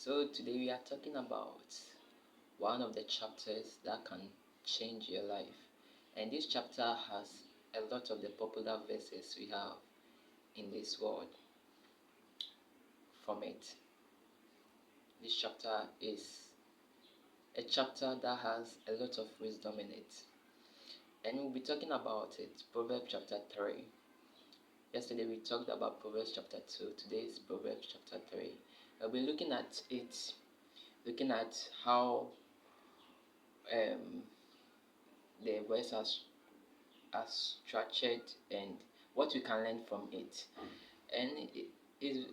So today we are talking about one of the chapters that can change your life. And this chapter has a lot of the popular verses we have in this world from it. This chapter is a chapter that has a lot of wisdom in it. And we'll be talking about it, Proverbs chapter 3. Yesterday we talked about Proverbs chapter 2. Today is Proverbs chapter 3. We'll be looking at it, looking at how the verse are structured and what we can learn from it. And it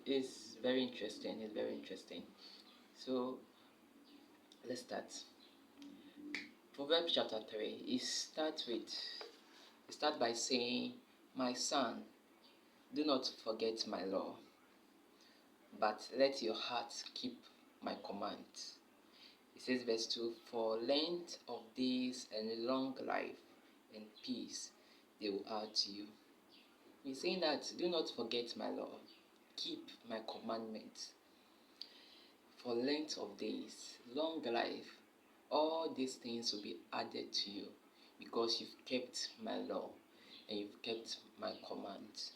is very interesting. It's very interesting. So let's start. Proverbs chapter 3. It start by saying, "My son, do not forget my law, but let your heart keep my command." It says verse 2, "For length of days and long life and peace they will add to you." He's saying that do not forget my law, keep my commandments. For length of days, long life, all these things will be added to you because you've kept my law and you've kept my command.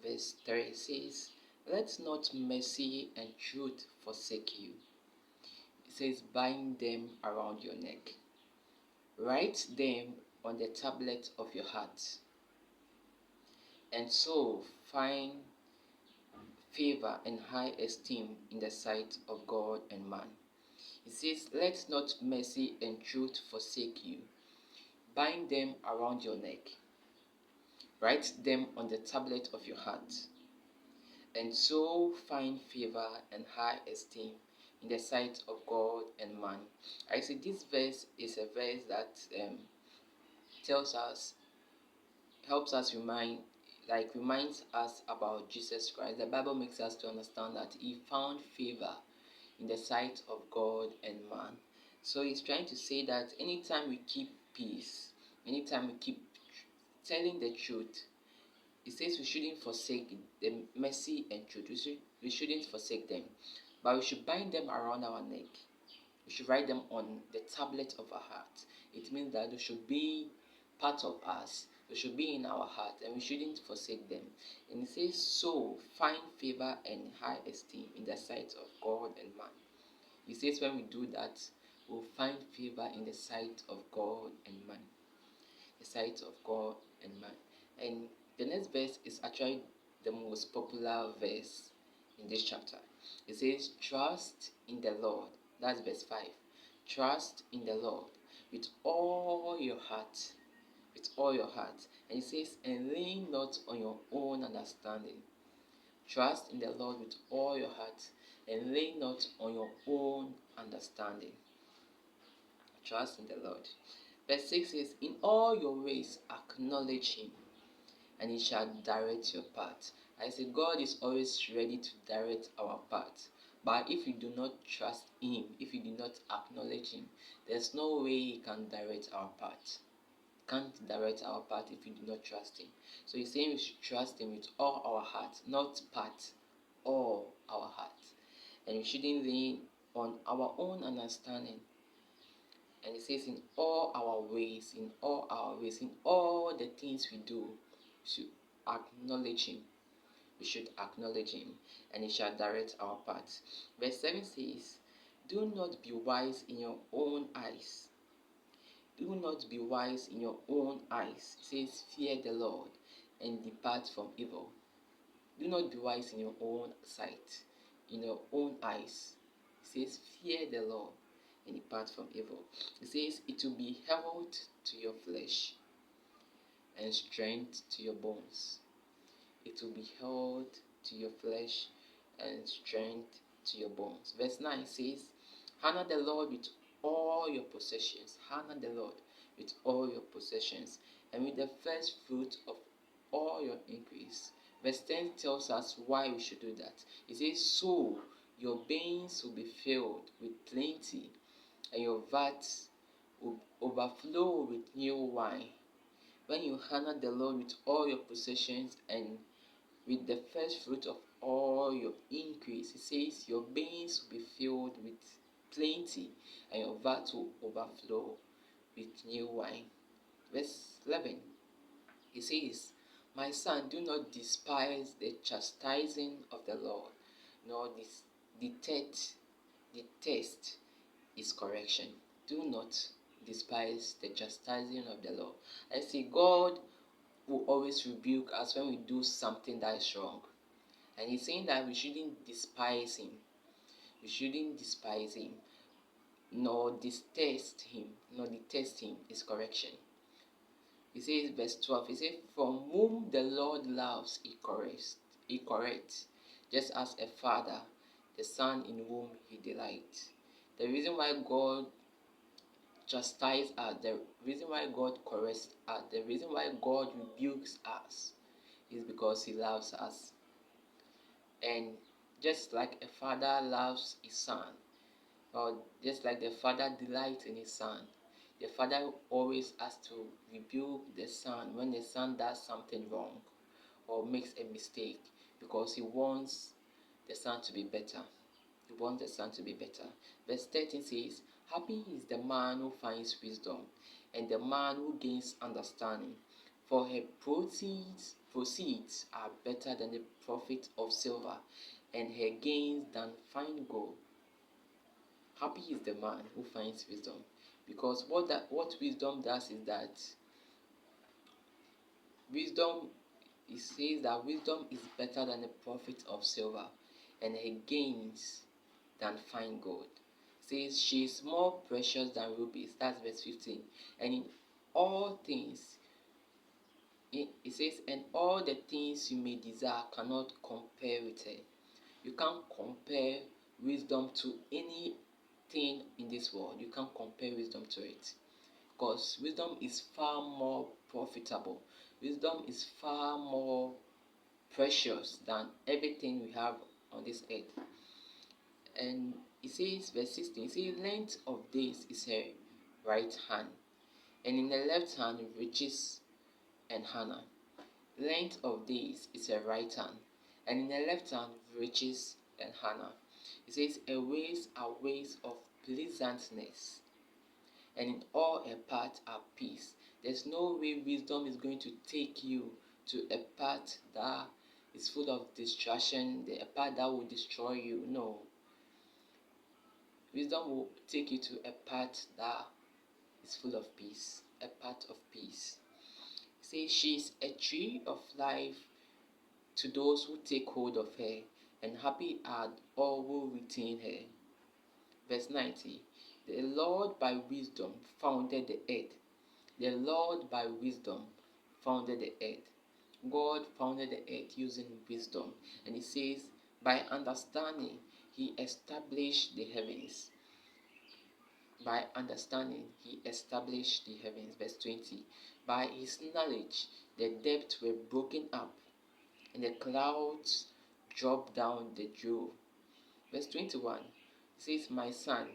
Verse 3 says, "Let not mercy and truth forsake you." It says, "Bind them around your neck. Write them on the tablet of your heart, and so find favor and high esteem in the sight of God and man." It says, "Let not mercy and truth forsake you. Bind them around your neck. Write them on the tablet of your heart, and so find favor and high esteem in the sight of God and man." I see this verse is a verse that tells us, helps us reminds us about Jesus Christ. The Bible makes us to understand that he found favor in the sight of God and man. So he's trying to say that anytime we keep peace, anytime we keep telling the truth, he says we shouldn't forsake the mercy and truth. We shouldn't forsake them, but we should bind them around our neck. We should write them on the tablet of our heart. It means that they should be part of us. They should be in our heart, and we shouldn't forsake them. And it says, "So find favor and high esteem in the sight of God and man." He says when we do that, we'll find favor in the sight of God and man. The sight of God and man. And the next verse is actually the most popular verse in this chapter. It says, "Trust in the Lord." That's verse 5. "Trust in the Lord with all your heart." With all your heart. And it says, "And lean not on your own understanding." Trust in the Lord with all your heart and lean not on your own understanding. Trust in the Lord. Verse 6 says, "In all your ways acknowledge him, and he shall direct your path." I say God is always ready to direct our path. But if we do not trust him, if we do not acknowledge him, there's no way he can direct our path. Can't direct our path if we do not trust him. So he's saying we should trust him with all our heart, not part, all our heart. And we shouldn't lean on our own understanding. And it says in all our ways, in all our ways, in all the things we do, we should acknowledge him. We should acknowledge him, and he shall direct our path. Verse 7 says, "Do not be wise in your own eyes." Do not be wise in your own eyes. It says, "Fear the Lord and depart from evil." Do not be wise in your own sight, in your own eyes. It says, "Fear the Lord and depart from evil." It says, "It will be health to your flesh and strength to your bones." It will be health to your flesh and strength to your bones. Verse 9 says, "Honor the Lord with all your possessions." Honor the Lord with all your possessions and with the first fruit of all your increase. Verse 10 tells us why we should do that. It says, "So your veins will be filled with plenty, and your vats will overflow with new wine." When you honor the Lord with all your possessions and with the first fruit of all your increase. It says your veins will be filled with plenty, and your vat will overflow with new wine. Verse 11, it says, my son, do not despise the chastising of the Lord, nor detest his correction. Do not despise the chastising of the Lord. I say God will always rebuke us when we do something that is wrong. And he's saying that we shouldn't despise him. We shouldn't despise him, nor detest him, his correction. He says, verse 12, he says, from whom the Lord loves, he corrects, just as a father, the son in whom he delights. The reason why God chastises us, the reason why God corrects us, the reason why God rebukes us is because he loves us. And just like a father loves his son, or just like the father delights in his son, the father always has to rebuke the son when the son does something wrong or makes a mistake, because he wants the son to be better. He wants the son to be better. Verse 13 says, happy is the man who finds wisdom, and the man who gains understanding, for her proceeds are better than the profit of silver, and her gains than fine gold. Happy is the man who finds wisdom, because what wisdom does is that wisdom, it says that wisdom is better than the profit of silver, and her gains than fine gold. It says she is more precious than rubies. That's verse 15. And in all things, it says, and all the things you may desire cannot compare with her. You can't compare wisdom to anything in this world. You can't compare wisdom to it, because wisdom is far more profitable. Wisdom is far more precious than everything we have on this earth. And it says, verse 16, it says, length of days is her right hand, and in the left hand riches and honor. Length of days is her right hand, and in the left hand riches and honor. It says, her ways are ways of pleasantness, and in all her paths are peace. There's no way wisdom is going to take you to a path that is full of distraction, a path that will destroy you. No. Wisdom will take you to a path that is full of peace, a path of peace. It says, she is a tree of life to those who take hold of her, and happy are all who retain her. Verse 90, the Lord by wisdom founded the earth. The Lord by wisdom founded the earth. God founded the earth using wisdom. And it says, by understanding, he established the heavens. By understanding, he established the heavens. Verse 20, by his knowledge, the depths were broken up, and the clouds dropped down the dew. Verse 21, it says, my son,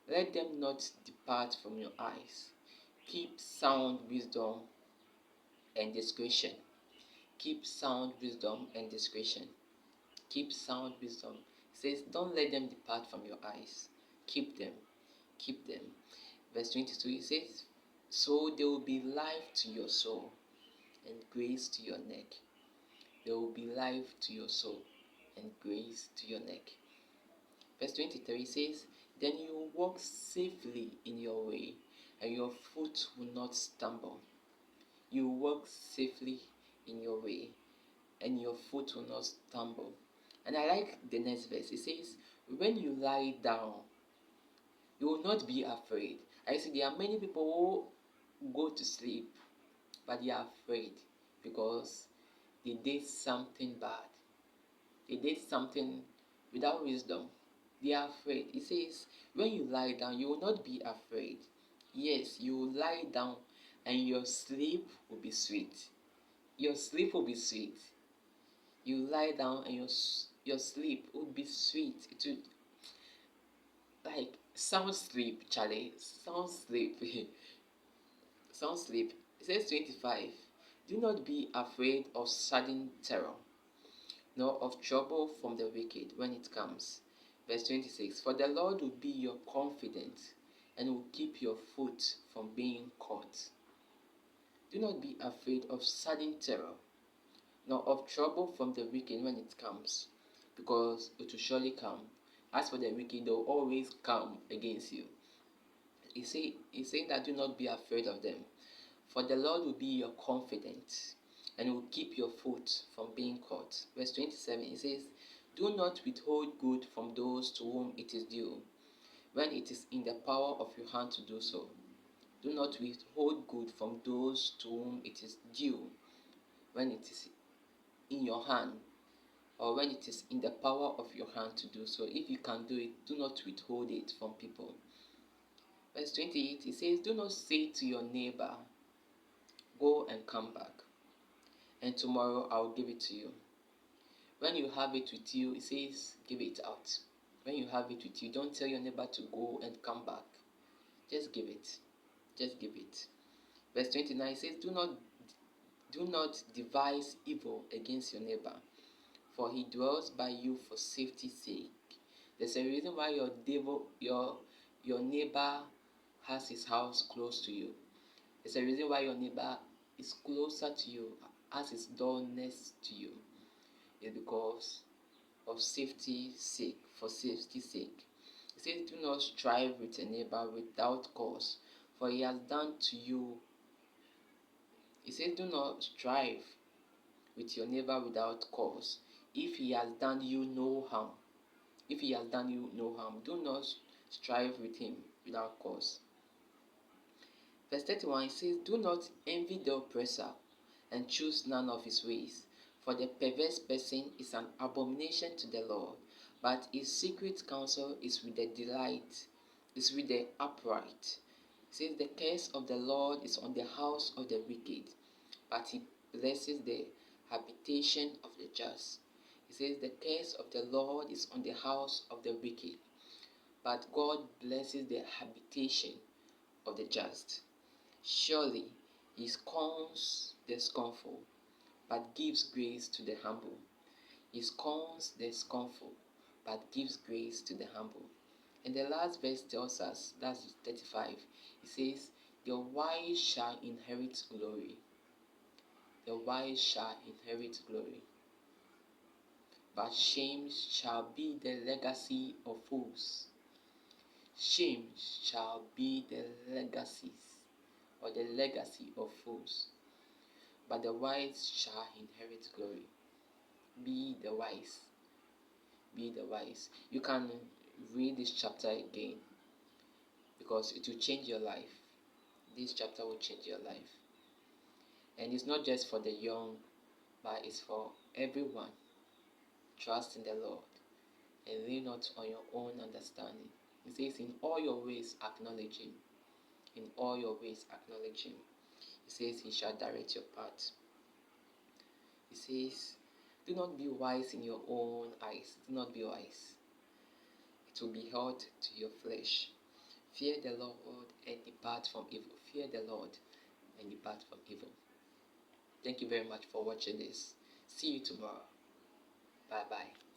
let them not depart from your eyes. Keep sound wisdom and discretion. Keep sound wisdom and discretion. Keep sound wisdom. It says, don't let them depart from your eyes. Keep them. Keep them. Verse 22, it says, so there will be life to your soul and grace to your neck. There will be life to your soul and grace to your neck. Verse 23 says, then you will walk safely in your way, and your foot will not stumble. You will walk safely in your way, and your foot will not stumble. And I like the next verse. It says, when you lie down, you will not be afraid. I see there are many people who go to sleep, but they are afraid because they did something bad. They did something without wisdom. They are afraid. It says, when you lie down, you will not be afraid. Yes, you will lie down and your sleep will be sweet. Your sleep will be sweet. You lie down and your sleep would be sweet. It would, like, sound sleep, Charlie. Sound sleep. Sound sleep. It says 25. Do not be afraid of sudden terror, nor of trouble from the wicked when it comes. Verse 26, for the Lord will be your confidence and will keep your foot from being caught. Do not be afraid of sudden terror, nor of trouble from the wicked when it comes, because it will surely come. As for the wicked, they will always come against you. He's saying that do not be afraid of them, for the Lord will be your confidence and will keep your foot from being caught. Verse 27, it says, do not withhold good from those to whom it is due, when it is in the power of your hand to do so. Do not withhold good from those to whom it is due, when it is in your hand, or when it is in the power of your hand to do so. If you can do it, do not withhold it from people. Verse 28, it says, do not say to your neighbor, go and come back, and tomorrow I will give it to you. When you have it with you, it says, give it out. When you have it with you, don't tell your neighbor to go and come back. Just give it. Just give it. Verse 29 says, do not devise evil against your neighbor, for he dwells by you for safety's sake. There's a reason why your neighbor has his house close to you. There's a reason why your neighbor is closer to you, has his door next to you. It's because of safety's sake, for safety's sake. It says, do not strive with a neighbor without cause, for he has done to you. It says, do not strive with your neighbor without cause, if he has done you no harm. If he has done you no harm, do not strive with him without cause. Verse 31, it says, do not envy the oppressor and choose none of his ways, for the perverse person is an abomination to the Lord, but his secret counsel is with the upright. It says, the curse of the Lord is on the house of the wicked, but he blesses the habitation of the just. It says, the curse of the Lord is on the house of the wicked, but God blesses the habitation of the just. Surely he scorns the scornful, but gives grace to the humble. He scorns the scornful, but gives grace to the humble. And the last verse tells us, that's 35, it says, the wise shall inherit glory. The wise shall inherit glory, but shame shall be the legacy of fools. Shame shall be the legacy of fools, but the wise shall inherit glory. Be the wise. Be the wise. You can read this chapter again because it will change your life. This chapter will change your life. And it's not just for the young, but it's for everyone. Trust in the Lord and lean not on your own understanding. It says, in all your ways acknowledge him. In all your ways acknowledge him. It says, he shall direct your path. It says, do not be wise in your own eyes. Do not be wise. It will be held to your flesh. Fear the Lord and depart from evil. Fear the Lord and depart from evil. Thank you very much for watching this. See you tomorrow. Bye bye.